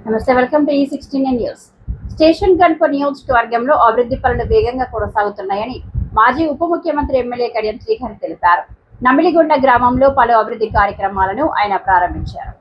నమస్తే, welcome to E16 news. Station గన్ప నియోజకవర్గంలో అభివృద్ధి పనులు వేగంగా కొనసాగుతున్నాయని మాజీ ఉప ముఖ్యమంత్రి ఎమ్మెల్యే కడియం శ్రీహరి తెలిపారు. నమిలిగొండ గ్రామంలో పలు అభివృద్ధి కార్యక్రమాలను ఆయన ప్రారంభించారు.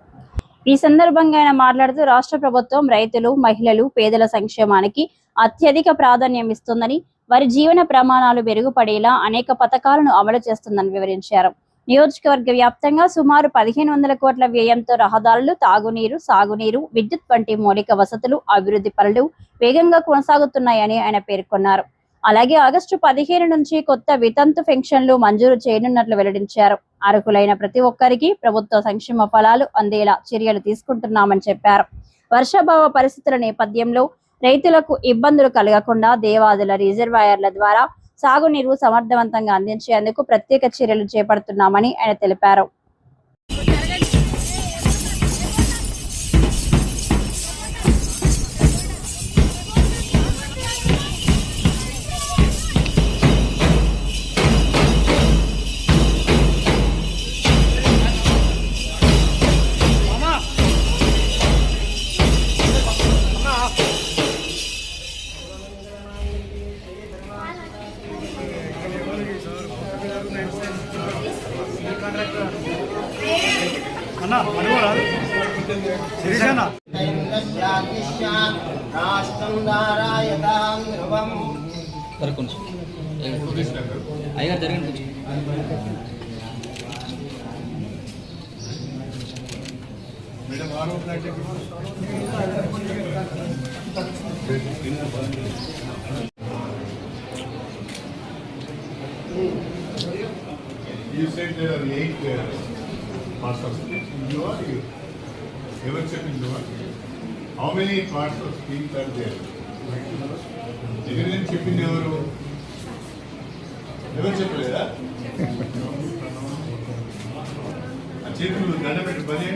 ఈ సందర్భంగా ఆయన మాట్లాడుతూ రాష్ట్ర ప్రభుత్వం రైతులు, మహిళలు, పేదల సంక్షేమానికి అత్యధిక ప్రాధాన్యం ఇస్తుందని, వారి జీవన ప్రమాణాలు మెరుగుపడేలా అనేక పథకాలను అమలు చేస్తుందని వివరించారు. నియోజకవర్గ వ్యాప్తంగా సుమారు 1500 కోట్ల వ్యయంతో రహదారులు, తాగునీరు, సాగునీరు, విద్యుత్ వంటి మౌలిక వసతులు అభివృద్ధి పనులు వేగంగా కొనసాగుతున్నాయని ఆయన పేర్కొన్నారు. అలాగే ఆగస్టు 15 నుంచి కొత్త వితంతు పెన్షన్లు మంజూరు చేయనున్నట్లు వెల్లడించారు. అర్హులైన ప్రతి ఒక్కరికి ప్రభుత్వ సంక్షేమ ఫలాలు అందేలా చర్యలు తీసుకుంటున్నామని చెప్పారు. వర్షాభావ పరిస్థితుల నేపథ్యంలో రైతులకు ఇబ్బందులు కలగకుండా దేవాదుల రిజర్వాయర్ల ద్వారా సాగునీరు సమర్థవంతంగా అందించేందుకు ప్రత్యేక చర్యలు చేపడుతున్నామని ఆయన తెలిపారు. You said there are 8 parts of speech. You are you. Ever said in you are? How many parts of speech are there? Even చెప్పిన ఎవరు చెప్పలేదా? ఆ చేతులు దండపెట్టి పని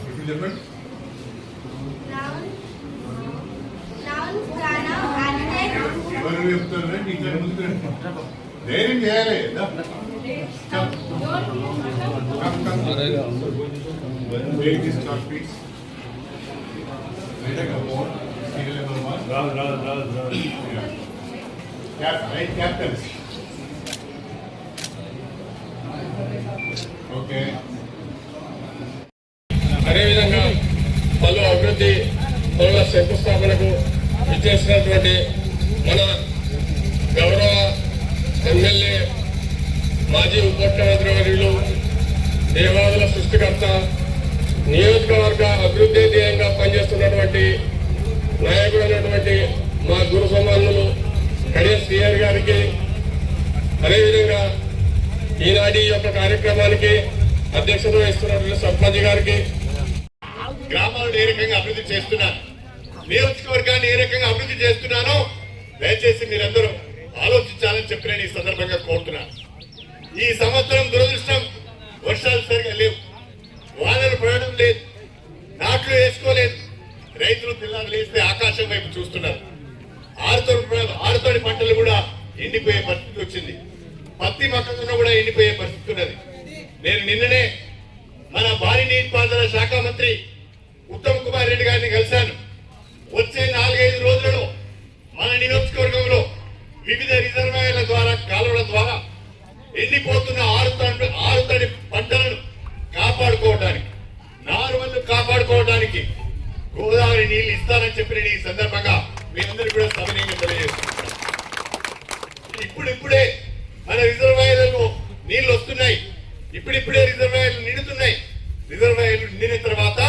ఇప్పుడు చెప్పండి. ఎవరు చెప్తారు? నీకు జరుగుతుంది ధైర్యం చేయాలి. అదేవిధంగా పలు అభివృద్ధి పనుల శంకుస్థాపనకు ఇచ్చేసినటువంటి మన గౌరవ ఎమ్మెల్యే మాజీ ఉప ముఖ్యమంత్రి వర్యులు, దేవాదుల సృష్టికర్త, నియోజకవర్గ అభివృద్ధి ధ్యేయంగా పనిచేస్తున్నటువంటి నాయకుడైనటువంటి మా గురు సమానులు కడియం శ్రీహరి గారికి, అదేవిధంగా ఈనాటి యొక్క కార్యక్రమానికి అధ్యక్షత వహిస్తున్నటువంటి సర్పంచ్ గారికి, గ్రామాలను ఏ రకంగా అభివృద్ధి చేస్తున్నాను, నియోజకవర్గాన్ని ఏ రకంగా అభివృద్ధి చేస్తున్నానో దయచేసి మీరందరూ ఆలోచించాలని చెప్పి నేను ఈ సందర్భంగా కోరుతున్నాను. ఈ సంవత్సరం దురదృష్టం, వర్షాలు సరిగా లేవు, వానలు పడడం లేదు, నాట్లు వేసుకోలేదు, రైతులు పిల్లలు లేస్తే ఆకాశం వైపు చూస్తున్నారు. ఆరుతోడి పంటలు కూడా ఎండిపోయే పరిస్థితి వచ్చింది. పత్తి మొక్కలను కూడా ఎండిపోయే పరిస్థితి ఉన్నది. నేను నిన్ననే మన భారీ నీటిపారుదల శాఖ మంత్రి ఉత్తమ్ కుమార్ రెడ్డి గారిని కలిశాను. వచ్చే 4-5 రోజులలో మన నియోజకవర్గంలో వివిధ రిజర్వాయర్ల ద్వారా, కాలువల ద్వారా ఎండిపోతున్న ఆరుతడి పంటలను కాపాడుకోవడానికి, నారుమల్ని కాపాడుకోవడానికి గోదావరి నీళ్లు ఇస్తానని చెప్పి నేను ఈ సందర్భంగా మీ అందరికీ కూడా సవినయంగా తెలియజేస్తున్నాను. ఇప్పుడిప్పుడే మన రిజర్వాయర్లలో నీళ్లు వస్తున్నాయి, ఇప్పుడిప్పుడే రిజర్వాయర్లు నిండుతున్నాయి. రిజర్వాయర్లు నిండిన తర్వాత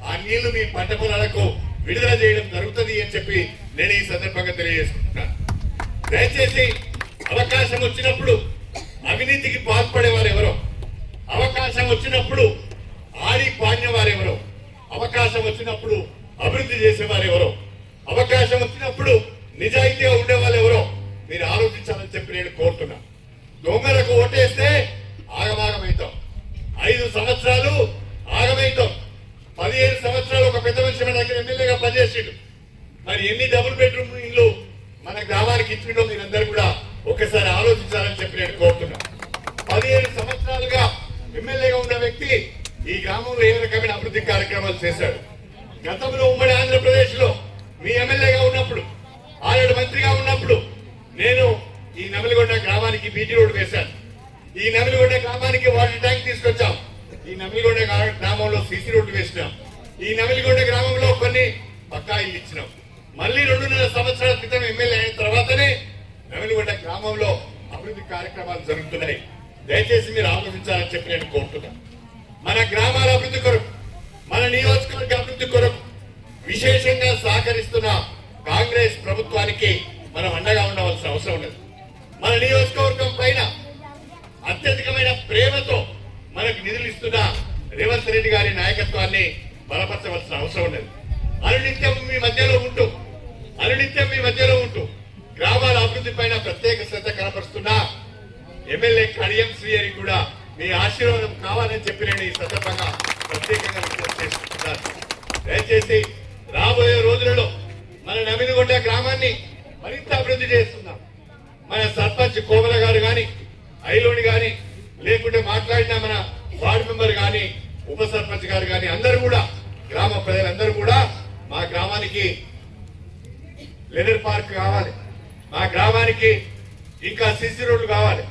ఆ నీళ్లు మీ పంట పొలాలకు విడుదల చేయడం జరుగుతుంది అని చెప్పి నేను ఈ సందర్భంగా తెలియజేసుకుంటున్నాను. దయచేసి అవకాశం వచ్చినప్పుడు అవినీతికి పాల్పడేవారు ఎవరో, అవకాశం వచ్చినప్పుడు ఆడి పాడినవారెవరో, అవకాశం వచ్చినప్పుడు అభివృద్ధి చేసేవారు ఎవరో, అవకాశం వచ్చినప్పుడు నిజాయితీగా ఉండేవాళ్ళు ఎవరో మీరు ఆలోచించాలని చెప్పి నేను కోరుతున్నా. దొంగలకు ఓటేస్తే ఆగమాగమవుతాం, 5 సంవత్సరాలు ఆగమవుతాం. 15 సంవత్సరాలు ఒక పెద్ద మనిషి మన దగ్గర ఎమ్మెల్యేగా పనిచేసిండు. మరి ఎన్ని డబుల్ బెడ్రూమ్ ఇల్లు మన గ్రామానికి ఇచ్చిండో మీరందరూ కూడా ఒకసారి ఆలోచించాలని చెప్పి నేను కోరుతున్నా. 15 సంవత్సరాలుగా ఎమ్మెల్యేగా ఉన్న వ్యక్తి ఈ గ్రామంలో ఏ రకమైన అభివృద్ధి కార్యక్రమాలు చేశాడు. గతంలో ఉమ్మడి ఆంధ్రప్రదేశ్ లో మీ ఎమ్మెల్యేగా ఉన్నప్పుడు, ఆల్రెడీ మంత్రిగా ఉన్నప్పుడు నేను ఈ నమిలిగొండ గ్రామానికి బీటీ రోడ్డు వేశాను. ఈ నమిలిగొండ గ్రామానికి వాటర్ ట్యాంక్ తీసుకొచ్చాం. ఈ నమిలిగొండ గ్రామంలో సీసీ రోడ్డు వేసినాం. ఈ నమిలిగొండ గ్రామంలో కొన్ని పక్కా ఇల్లు ఇచ్చినాం. మళ్ళీ 2.5 సంవత్సరాల క్రితం ఎమ్మెల్యే అయిన తర్వాతనే నమిలిగొండ గ్రామంలో అభివృద్ధి కార్యక్రమాలు జరుగుతున్నాయి. దయచేసి మీరు ఆలోచించాలని చెప్పి నేను కోరుతున్నాను. మన గ్రామాల అభివృద్ధి కొరకు, మన నియోజకవర్గ అభివృద్ధి కొరకు విశేషంగా సహకరిస్తున్న కాంగ్రెస్ ప్రభుత్వానికి మనం అండగా ఉండవలసిన అవసరం ఉన్నది. మన నియోజకవర్గం పైన అత్యధికమైన ప్రేమతో మనకు నిధులు ఇస్తున్న రేవంత్ రెడ్డి గారి నాయకత్వాన్ని బలపరచవలసిన అవసరం ఉన్నది. అనునిత్యం మీ మధ్యలో ఉంటూ గ్రామాల అభివృద్ధి పైన ప్రత్యేక శ్రద్ధ కనపరుస్తున్న ఎమ్మెల్యే కడియం శ్రీహరి కూడా మీ ఆశీర్వాదం కావాలని చెప్పి నేను ఈ సందర్భంగా ప్రత్యేకంగా విజ్ఞప్తి చేసుకుంటున్నాను. దయచేసి రాబోయే రోజులలో మన నమిలిగొండ గ్రామాన్ని మరింత అభివృద్ధి చేస్తున్నాం. మన సర్పంచ్ కోమల గారు గాని, ఐలోని గాని, లేకుంటే మాట్లాడిన మన వార్డు మెంబర్ గాని, ఉప సర్పంచ్ గారు గాని, అందరూ కూడా గ్రామ ప్రజలందరూ కూడా మా గ్రామానికి లెదర్ పార్క్ కావాలి, మా గ్రామానికి ఇంకా సిసి రోడ్లు కావాలి,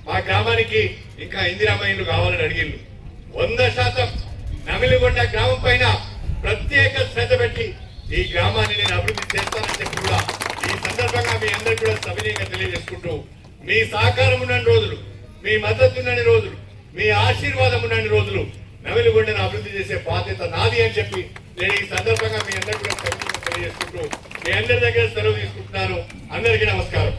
మా గ్రామానికి ఇంకా ఇందిరామ ఇల్లు కావాలని అడిగిండు. 100% నమిలిగొండ గ్రామం పైన ప్రత్యేక శ్రద్ధ పెట్టి ఈ గ్రామాన్ని నేను అభివృద్ధి చేస్తానని చెప్పి కూడా ఈ సందర్భంగా మీ అందరికీ కూడా సవినయంగా తెలియజేసుకుంటూ, మీ సహకారం ఉన్నన్ని రోజులు, మీ మద్దతు ఉన్నన్ని రోజులు, మీ ఆశీర్వాదం ఉన్నన్ని రోజులు నమిలిగొండను అభివృద్ధి చేసే బాధ్యత నాది అని చెప్పి నేను ఈ సందర్భంగా మీ అందరికీ కూడా సవినయంగా తెలియజేసుకుంటూ మీ అందరి దగ్గర సెలవు తీసుకుంటున్నాను. అందరికీ నమస్కారం.